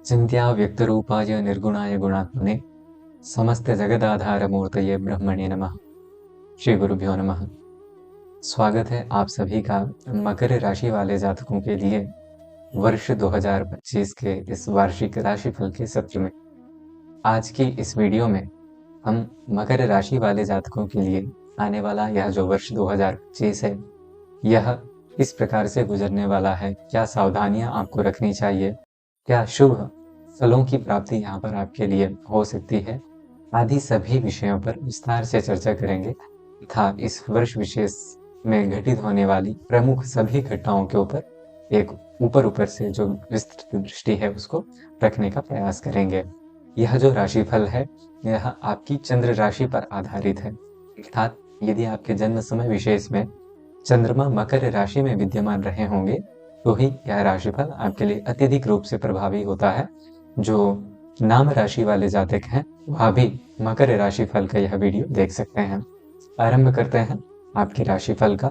चिन्त्या व्यक्तरूपाय निर्गुणाय गुणात्मने समस्त जगदाधारमूर्तये ब्रह्मणे नमः। श्री गुरुभ्यो नमः। स्वागत है आप सभी का मकर राशि वाले जातकों के लिए वर्ष 2025 के इस वार्षिक राशिफल के सत्र में। आज की इस वीडियो में हम मकर राशि वाले जातकों के लिए आने वाला यह जो वर्ष 2025 है, यह इस प्रकार से गुजरने वाला है। क्या सावधानियां आपको रखनी चाहिए, क्या शुभ फलों की प्राप्ति यहाँ पर आपके लिए हो सकती है, आदि सभी विषयों पर विस्तार से चर्चा करेंगे तथा इस वर्ष विशेष में घटित होने वाली प्रमुख सभी घटनाओं के ऊपर एक ऊपर से जो विस्तृत दृष्टि है उसको रखने का प्रयास करेंगे। यह जो राशिफल है यह आपकी चंद्र राशि पर आधारित है, अर्थात यदि आपके जन्म समय विशेष में चंद्रमा मकर राशि में विद्यमान रहे होंगे तो ही यह राशिफल आपके लिए अत्यधिक रूप से प्रभावी होता है। जो नाम राशि वाले जातक हैं वह भी मकर राशिफल का यह वीडियो देख सकते हैं। आरंभ करते हैं आपके राशिफल का।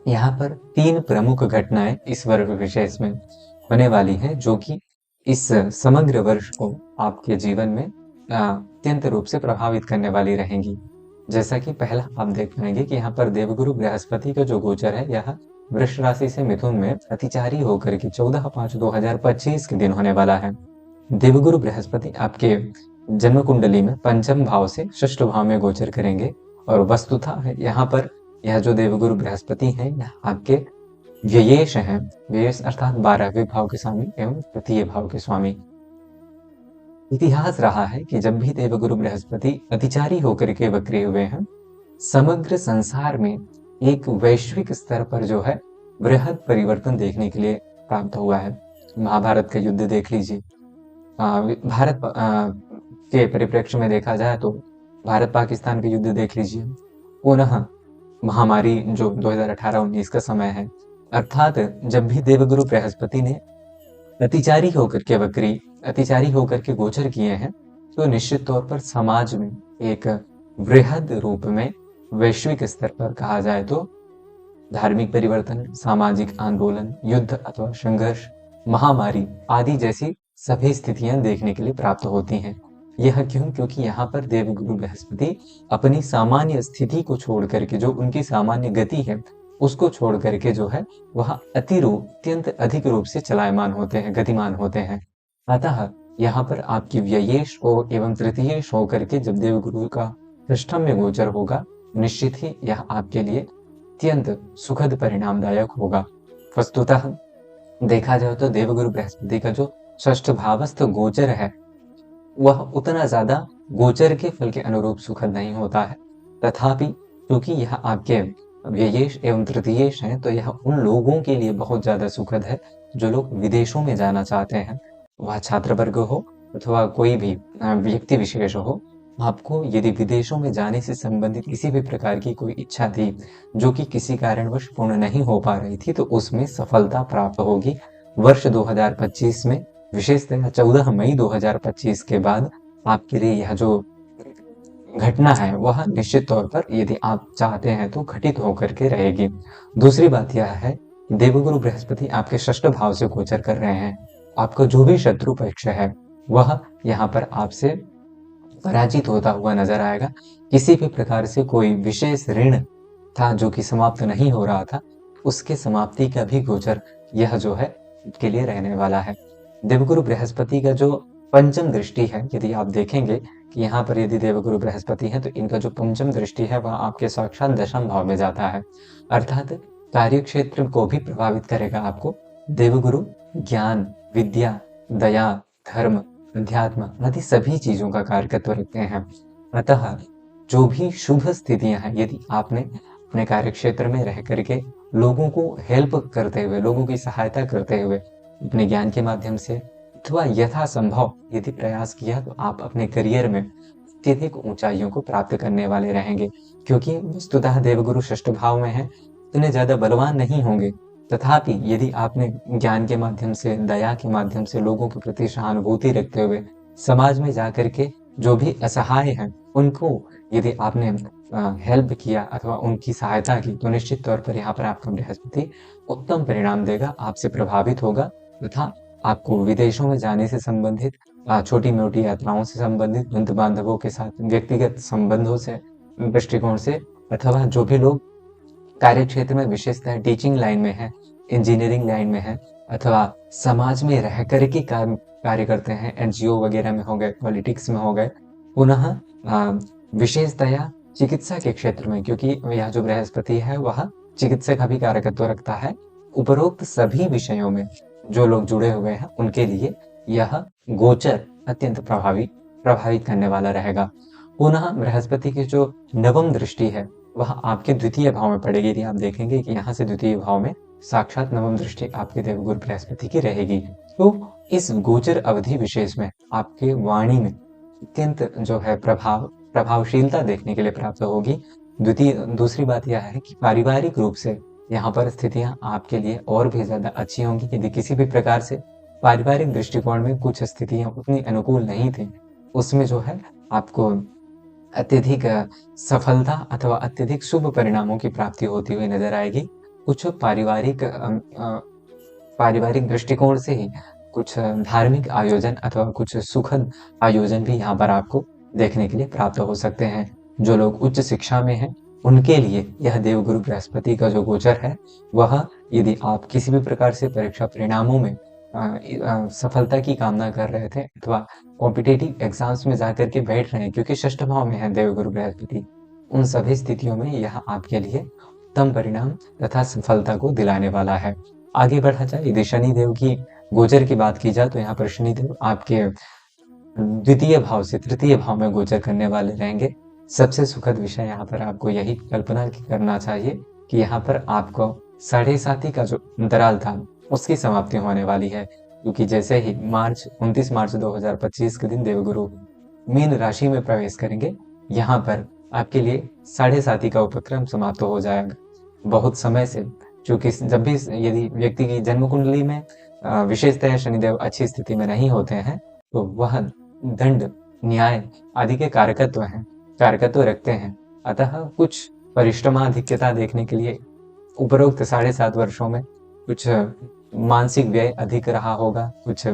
यहाँ पर 3 प्रमुख घटनाएं इस वर्ष विशेष में होने वाली हैं जो कि इस समग्र वर्ष को आपके जीवन में अत्यंत रूप से प्रभावित करने वाली रहेंगी। जैसा कि पहला आप देख पाएंगे कि यहाँ पर देवगुरु बृहस्पति का जो गोचर है यह वृष राशि से मिथुन में अतिचारी होकर के 14/5/2025 के दिन होने वाला है। देवगुरु बृहस्पति आपके जन्म कुंडली में पंचम भाव से षष्ठ भाव में गोचर करेंगे और वस्तुतः यहाँ पर यह जो देवगुरु बृहस्पति हैं यह आपके व्ययेश हैं। व्ययेश अर्थात 12वें भाव के स्वामी एवं तृतीय भाव के स्वामी। इतिहास रहा है कि जब भी देवगुरु बृहस्पति अतिचारी होकर के वक्री हुए हैं, समग्र संसार में एक वैश्विक स्तर पर जो है बृहद परिवर्तन देखने के लिए प्राप्त हुआ है। महाभारत का युद्ध देख लीजिए, भारत के परिप्रेक्ष्य में देखा जाए तो भारत पाकिस्तान का युद्ध देख लीजिए, पुनः महामारी जो 2018-19 का समय है, अर्थात जब भी देवगुरु बृहस्पति ने अतिचारी होकर के गोचर किए हैं तो निश्चित तौर पर समाज में एक बृहद रूप में वैश्विक स्तर पर कहा जाए तो धार्मिक परिवर्तन, सामाजिक आंदोलन, युद्ध अथवा संघर्ष, महामारी आदि जैसी सभी स्थितियां देखने के लिए प्राप्त होती हैं। यह क्यों? क्योंकि यहाँ पर देवगुरु बृहस्पति अपनी सामान्य स्थिति को छोड़ करके, जो उनकी सामान्य गति है उसको छोड़ करके जो है वह अत्यंत अधिक रूप से चलायमान होते हैं, गतिमान होते हैं। अतः यहाँ पर आपकी व्ययेश हो एवं तृतीयेश होकर के जब देवगुरु का षष्ठम में गोचर होगा, निश्चित ही यह आपके लिए अत्यंत सुखद परिणामदायक होगा। वस्तुतः देखा जाए तो देवगुरु बृहस्पति का जो षष्ठ भावस्थ गोचर है वह उतना ज्यादा गोचर के फल के अनुरूप सुखद नहीं होता है, तथापि क्योंकि यह आपके व्ययेश एवं तृतीयेश हैं तो यह उन लोगों के लिए बहुत ज्यादा सुखद है जो लोग विदेशों में जाना चाहते हैं, वह छात्र वर्ग हो अथवा कोई भी व्यक्ति विशेष हो। आपको यदि विदेशों में जाने से संबंधित किसी भी प्रकार की कोई इच्छा थी जो कि किसी कारणवश पूर्ण नहीं हो पा रही थी तो उसमें सफलता प्राप्त होगी। वर्ष 2025 में विशेषतः 14 मई 2025 के बाद आपके लिए यह जो घटना है वह निश्चित तौर पर यदि आप चाहते हैं तो घटित होकर के रहेगी। दूसरी बात यह है देवगुरु बृहस्पति आपके षष्ठ भाव से गोचर कर रहे हैं। आपका जो भी शत्रु पक्ष है वह यहाँ पर आपसे पराजित होता हुआ नजर आएगा। किसी भी प्रकार से कोई विशेष ऋण था जो कि समाप्त नहीं हो रहा था, उसके समाप्ति का भी गोचर यह जो है के लिए रहने वाला है। देवगुरु बृहस्पति का जो पंचम दृष्टि है, यदि आप देखेंगे कि यहाँ पर यदि देवगुरु बृहस्पति है तो इनका जो पंचम दृष्टि है वह आपके साक्षात दशम भाव में जाता है, अर्थात कार्य क्षेत्र को भी प्रभावित करेगा। आपको देवगुरु ज्ञान, विद्या, दया, धर्म, अध्यात्म आदि सभी चीजों का कारकत्व रखते हैं। अतः जो भी शुभ स्थितियां हैं, यदि आपने अपने कार्य क्षेत्र में रह करके लोगों को हेल्प करते हुए, लोगों की सहायता करते हुए अपने ज्ञान के माध्यम से अथवा यथासंभव यदि प्रयास किया तो आप अपने करियर में अत्यधिक ऊंचाइयों को प्राप्त करने वाले रहेंगे। क्योंकि वस्तुतः देवगुरु षष्ठ भाव में है, इतने ज्यादा बलवान नहीं होंगे, तथापि यदि आपने ज्ञान के माध्यम से, दया के माध्यम से लोगों के प्रति सहानुभूति रखते हुए समाज में जाकर के जो भी असहाय हैं उनको यदि आपने हेल्प किया अथवा उनकी सहायता की तो निश्चित तौर पर यहाँ पर आपका बृहस्पति उत्तम परिणाम देगा, आपसे प्रभावित होगा तथा आपको विदेशों में जाने से संबंधित, छोटी मोटी यात्राओं से संबंधित, बंधु बांधवों के साथ व्यक्तिगत संबंधों से दृष्टिकोण से, अथवा जो भी लोग कार्य क्षेत्र में विशेषतः टीचिंग लाइन में है, इंजीनियरिंग लाइन में है, अथवा समाज में रह कर के कार्य करते हैं, एनजीओ वगैरह में हो गए, पॉलिटिक्स में हो गए, पुनः विशेषतया चिकित्सा के क्षेत्र में, क्योंकि यह जो बृहस्पति है वह चिकित्सा का भी कारकत्व रखता है। उपरोक्त सभी विषयों में जो लोग जुड़े हुए हैं उनके लिए यह गोचर अत्यंत प्रभावित करने वाला रहेगा। पुनः बृहस्पति की जो नवम दृष्टि है वह आपके द्वितीय भाव में पड़ेगी। यदि आप देखेंगे कि यहाँ से द्वितीय भाव में साक्षात नवम दृष्टि आपके देवगुरु बृहस्पति की रहेगी, तो इस गोचर अवधि विशेष में आपके वाणी में अत्यंत जो है प्रभावशीलता देखने के लिए प्राप्त होगी। दूसरी बात यह है कि पारिवारिक रूप से यहाँ पर स्थितियां आपके लिए और भी ज्यादा अच्छी होंगी। यदि किसी भी प्रकार से पारिवारिक दृष्टिकोण में कुछ स्थितियां उतनी अनुकूल नहीं थी, उसमें जो है आपको अत्यधिक सफलता अथवा अत्यधिक शुभ परिणामों की प्राप्ति होती हुई नजर आएगी। कुछ पारिवारिक दृष्टिकोण से ही कुछ धार्मिक आयोजन अथवा कुछ सुखद आयोजन भी यहाँ पर आपको देखने के लिए प्राप्त हो सकते हैं। जो लोग उच्च शिक्षा में हैं उनके लिए यह देवगुरु बृहस्पति का जो गोचर है वह, यदि आप किसी भी प्रकार से परीक्षा परिणामों में सफलता की कामना कर रहे थे अथवा कॉम्पिटिटिव एग्जाम्स में जाकर के बैठ रहे हैं, क्योंकि षष्ठ भाव में है देवगुरु बृहस्पति, उन सभी स्थितियों में यह आपके लिए उत्तम परिणाम तथा सफलता को दिलाने वाला है। आगे बढ़ा जाए, यदि शनिदेव की गोचर की बात की जाए तो यहाँ पर शनिदेव आपके द्वितीय भाव से तृतीय भाव में गोचर करने वाले रहेंगे। सबसे सुखद विषय यहाँ पर आपको यही कल्पना करना चाहिए कि यहाँ पर आपको 7.5 का जो अंतराल था उसकी समाप्ति होने वाली है, क्योंकि जैसे ही 29 मार्च 2025 के दिन देवगुरु मीन राशि में प्रवेश करेंगे, यहाँ पर आपके लिए 7.5 का उपक्रम समाप्त हो जाएगा। बहुत समय से, क्योंकि जब भी यदि व्यक्ति की जन्म कुंडली में विशेषतः शनिदेव अच्छी स्थिति में नहीं होते हैं तो वह दंड, न्याय आदि के कारकत्व रखते हैं। अतः कुछ परिश्रमाधिक्यता देखने के लिए उपरोक्त 7.5 वर्षों में कुछ मानसिक व्यय अधिक रहा होगा, कुछ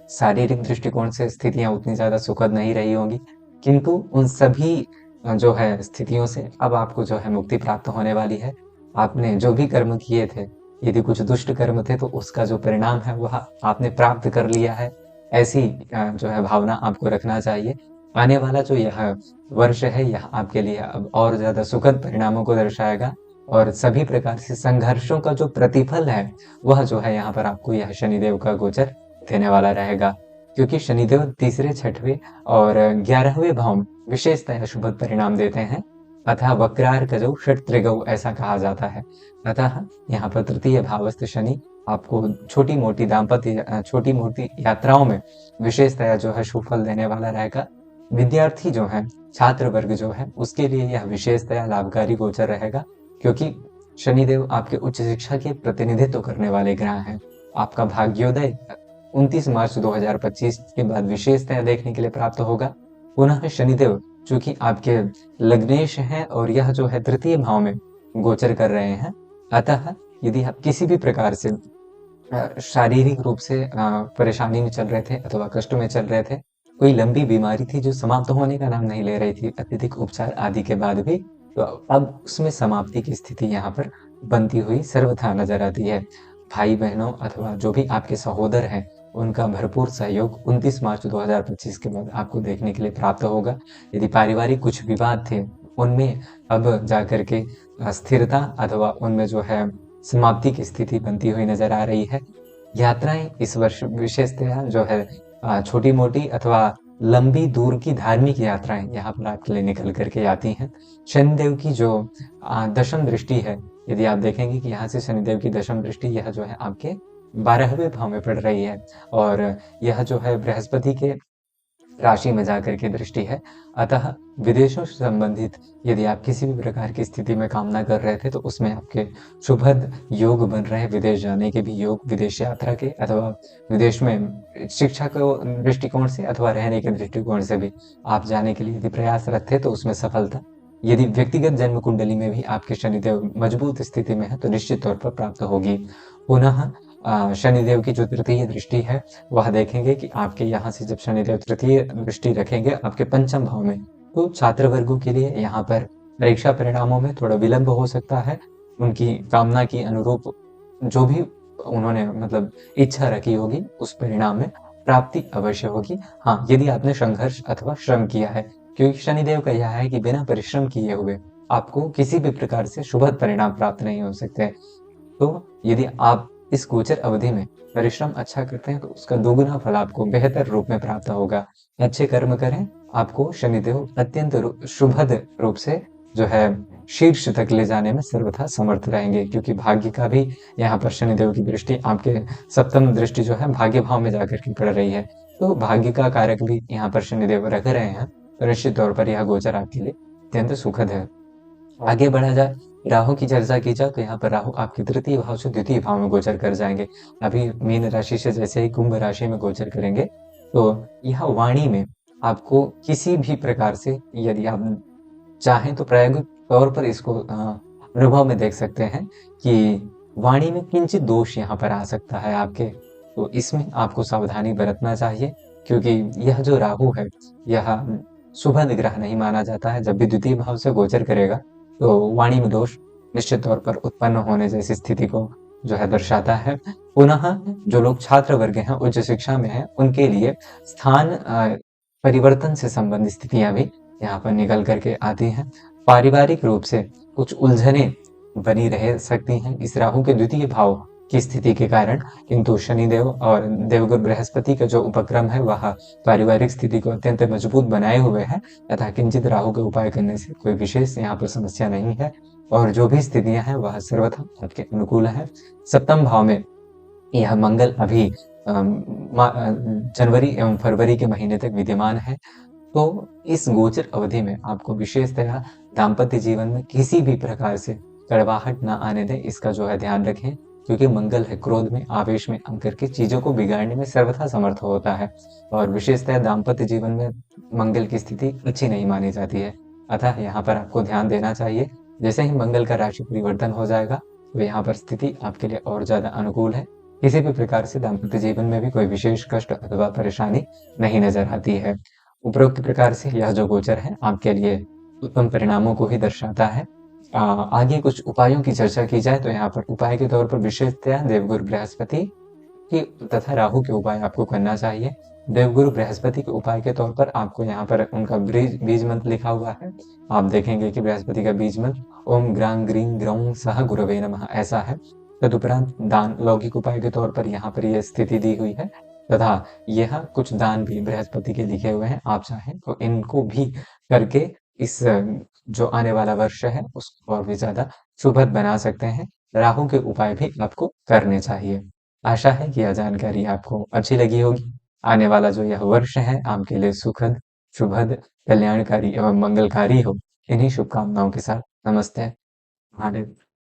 शारीरिक दृष्टिकोण से स्थितियां उतनी ज्यादा सुखद नहीं रही होंगी, किंतु उन सभी जो है स्थितियों से अब आपको जो है मुक्ति प्राप्त होने वाली है। आपने जो भी कर्म किए थे, यदि कुछ दुष्ट कर्म थे तो उसका जो परिणाम है वह आपने प्राप्त कर लिया है, ऐसी जो है भावना आपको रखना चाहिए। आने वाला जो यह वर्ष है यह आपके लिए अब और ज्यादा सुखद परिणामों को दर्शाएगा, और सभी प्रकार से संघर्षों का जो प्रतिफल है वह जो है यहाँ पर आपको यह शनिदेव का गोचर देने वाला रहेगा, क्योंकि शनिदेव तीसरे, छठवें और 11वें भाव में विशेषतः शुभ परिणाम देते हैं। अतः वक्रार कजौ षट त्रिगौ ऐसा कहा जाता है। अतः यहाँ पर तृतीय भावस्थ शनि आपको छोटी मोटी यात्राओं में विशेषतः जो है शुभ फल देने वाला रहेगा। विद्यार्थी जो है, छात्र वर्ग जो है, उसके लिए यह विशेषतः लाभकारी गोचर रहेगा, क्योंकि शनिदेव आपके उच्च शिक्षा के प्रतिनिधित्व करने वाले ग्रह हैं। आपका भाग्योदय 29 मार्च 2025 के बाद विशेषतः देखने के लिए प्राप्त होगा। पुनः शनिदेव चूंकि आपके लग्नेश हैं और यह जो है तृतीय भाव में गोचर कर रहे हैं, अतः यदि आप किसी भी प्रकार से शारीरिक रूप से परेशानी में चल रहे थे अथवा कष्ट में चल रहे थे, कोई लंबी बीमारी थी जो समाप्त होने का नाम नहीं ले रही थी अत्यधिक उपचार आदि के बाद भी, तो अब उसमें समाप्ति की स्थिति यहाँ पर बनती हुई सर्वथा नजर आती है। भाई बहनों अथवा जो भी आपके सहोदर हैं उनका भरपूर सहयोग 29 मार्च 2025 के बाद आपको देखने के लिए प्राप्त होगा। यदि पारिवारिक कुछ विवाद थे उनमें अब जाकर के स्थिरता अथवा उनमें जो है समाप्ति की स्थिति बनती हुई नजर आ रही है। यात्राएं इस वर्ष विशेषतः जो है छोटी मोटी अथवा लंबी दूर की धार्मिक यात्राएं यहाँ पर आपके लिए निकल करके आती हैं। शनिदेव की जो दशम दृष्टि है, यदि आप देखेंगे कि यहाँ से शनिदेव की दशम दृष्टि यह जो है आपके 12वें भाव में पड़ रही है, और यह जो है बृहस्पति के राशि में जाकर के दृष्टि है। अतः विदेशों से संबंधित यदि आप किसी भी प्रकार की स्थिति में कामना कर रहे थे तो उसमें आपके शुभद योग बन रहे हैं। विदेश जाने के भी योग, विदेश यात्रा के अथवा विदेश में शिक्षा के दृष्टिकोण से अथवा रहने के दृष्टिकोण से भी आप जाने के लिए यदि प्रयासरत थे तो उसमें सफलता, यदि व्यक्तिगत जन्म कुंडली में भी आपके शनिदेव मजबूत स्थिति में है तो निश्चित तौर पर प्राप्त होगी। पुनः शनिदेव की जो तृतीय दृष्टि है वह देखेंगे कि आपके यहाँ से जब शनिदेव तृतीय दृष्टि रखेंगे आपके पंचम भाव में, तो छात्र वर्गों के लिए यहाँ पर परीक्षा परिणामों में थोड़ा विलंब हो सकता है। उनकी कामना की अनुरूप जो भी उन्होंने मतलब इच्छा रखी होगी उस परिणाम में प्राप्ति अवश्य होगी। हाँ, यदि आपने संघर्ष अथवा श्रम किया है, क्योंकि शनिदेव का यह है कि बिना परिश्रम किए हुए आपको किसी भी प्रकार से शुभ परिणाम प्राप्त नहीं हो सकते। तो यदि आप इस गोचर अवधि में परिश्रम अच्छा करते हैं तो उसका दोगुना फल आपको बेहतर रूप में प्राप्त होगा। अच्छे कर्म करें, आपको शनिदेव अत्यंत शुभद रूप से जो है शीर्ष तक ले जाने में सर्वथा समर्थ रहेंगे, क्योंकि भाग्य का भी यहाँ पर शनिदेव की दृष्टि आपके सप्तम दृष्टि जो है भाग्य भाव में जाकर के पड़ रही है। तो भाग्य का कारक भी यहाँ पर शनिदेव रख रहे हैं, तो निश्चित तौर पर यह गोचर आपके लिए अत्यंत सुखद है। आगे बढ़ा जाए, राहु की चर्चा की जाए तो यहाँ पर राहु आपके तृतीय भाव से द्वितीय भाव में गोचर कर जाएंगे। अभी मीन राशि से जैसे ही कुंभ राशि में गोचर करेंगे, तो यह वाणी में आपको किसी भी प्रकार से यदि आप चाहें तो प्रायोगिक तौर पर इसको अनुभव में देख सकते हैं कि वाणी में किंचित दोष यहाँ पर आ सकता है आपके, तो इसमें आपको सावधानी बरतना चाहिए, क्योंकि यह जो राहु है यह शुभ ग्रह नहीं माना जाता है। जब भी द्वितीय भाव से गोचर करेगा तो वाणी में दोष निश्चित तौर पर उत्पन्न होने जैसी स्थिति को जो है दर्शाता है। पुनः जो लोग छात्र वर्ग हैं, उच्च शिक्षा में हैं, उनके लिए स्थान परिवर्तन से संबंधित स्थितियां भी यहाँ पर निकल करके आती हैं। पारिवारिक रूप से कुछ उलझने बनी रह सकती हैं इस राहु के द्वितीय भाव की स्थिति के कारण, किंतु शनिदेव और देवगुरु बृहस्पति का जो उपक्रम है वह पारिवारिक स्थिति को अत्यंत मजबूत बनाए हुए है, तथा किंचित राहु के उपाय करने से कोई विशेष यहाँ पर समस्या नहीं है, और जो भी स्थितियां हैं वह सर्वथा आपके अनुकूल है। सप्तम भाव में यह मंगल अभी जनवरी एवं फरवरी के महीने तक विद्यमान है। तो इस गोचर अवधि में आपको विशेषतः दाम्पत्य जीवन में किसी भी प्रकार से कड़वाहट ना आने दें, इसका जो है ध्यान रखें, क्योंकि मंगल है क्रोध में आवेश में आकर के चीजों को बिगाड़ने में सर्वथा समर्थ होता है, और विशेषतः दाम्पत्य जीवन में मंगल की स्थिति अच्छी नहीं मानी जाती है। अतः यहाँ पर आपको ध्यान देना चाहिए। जैसे ही मंगल का राशि परिवर्तन हो जाएगा तो यहाँ पर स्थिति आपके लिए और ज्यादा अनुकूल है। किसी भी प्रकार से दाम्पत्य जीवन में भी कोई विशेष कष्ट अथवा परेशानी नहीं नजर आती है। उपरोक्त प्रकार से यह जो गोचर है आपके लिए उत्तम परिणामों को ही दर्शाता है। आगे कुछ उपायों की चर्चा की जाए तो यहाँ पर उपाय के तौर पर विशेषतया देवगुरु बृहस्पति की तथा राहु के उपाय आपको करना चाहिए। देवगुरु बृहस्पति के उपाय के तौर पर आपको यहाँ पर उनका बीज मंत्र लिखा हुआ है। आप देखेंगे कि बृहस्पति का बीज मंत्र ओम ग्रां ग्रीं ग्रौं सह गुरवे नमः ऐसा है। तदुपरांत दान लौकिक उपाय के तौर पर यहाँ पर यह स्थिति दी हुई है, तथा यह कुछ दान भी बृहस्पति के लिखे हुए हैं। आप चाहें तो इनको भी करके इस जो आने वाला वर्ष है उसको और भी ज्यादा सुभद बना सकते हैं। राहु के उपाय भी आपको करने चाहिए। आशा है कि यह जानकारी आपको अच्छी लगी होगी। आने वाला जो यह वर्ष है आपके लिए सुखद, शुभद, कल्याणकारी एवं मंगलकारी हो। इन्हीं शुभकामनाओं के साथ नमस्ते। महादेव।